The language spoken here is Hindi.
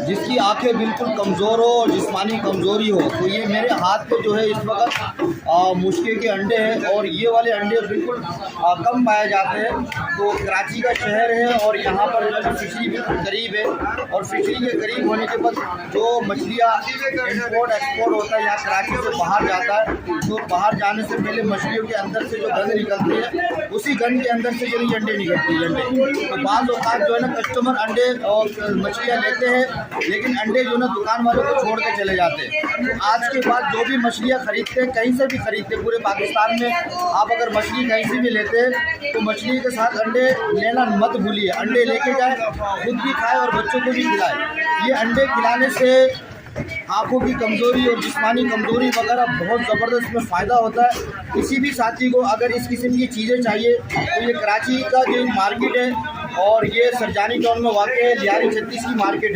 जिसकी आंखें बिल्कुल कमज़ोर हो और जिस्मानी कमज़ोरी हो, तो ये मेरे हाथ पे जो है इस वक्त मुश्के के अंडे हैं और ये वाले अंडे बिल्कुल कम पाए जाते हैं। तो कराची का शहर है और यहाँ पर जो है फिशरी बिल्कुल करीब है और फिशरी के करीब होने के बाद जो मछलियाँ इंपोर्ट एक्सपोर्ट होता है यहाँ कराची से बाहर जाता है, तो बाहर जाने से पहले मछलियों के अंदर से जो गंद निकलती है उसी गंद के अंदर से जो ये अंडे निकलती है अंडे। तो बाज़ औक़ात जो है ना कस्टमर अंडे और मछलियाँ लेते हैं, लेकिन अंडे जो ना दुकान वालों को छोड़ के चले जाते हैं। तो आज के बाद जो भी मछलियाँ खरीदते हैं, कहीं से भी खरीदते हैं पूरे पाकिस्तान में, आप अगर मछली कहीं से भी लेते हैं तो मछली के साथ अंडे लेना मत भूलिए। अंडे लेके जाए, खुद भी खाए और बच्चों को भी खिलाए। ये अंडे खिलाने से आँखों की कमज़ोरी और जिस्मानी कमज़ोरी वगैरह बहुत ज़बरदस्त में फ़ायदा होता है। किसी भी साथी को अगर इस किस्म की चीज़ें चाहिए तो ये कराची का जो मार्केट है और ये सरजानी टाउन में वाक़ है, लियारी 36 की मार्केट है।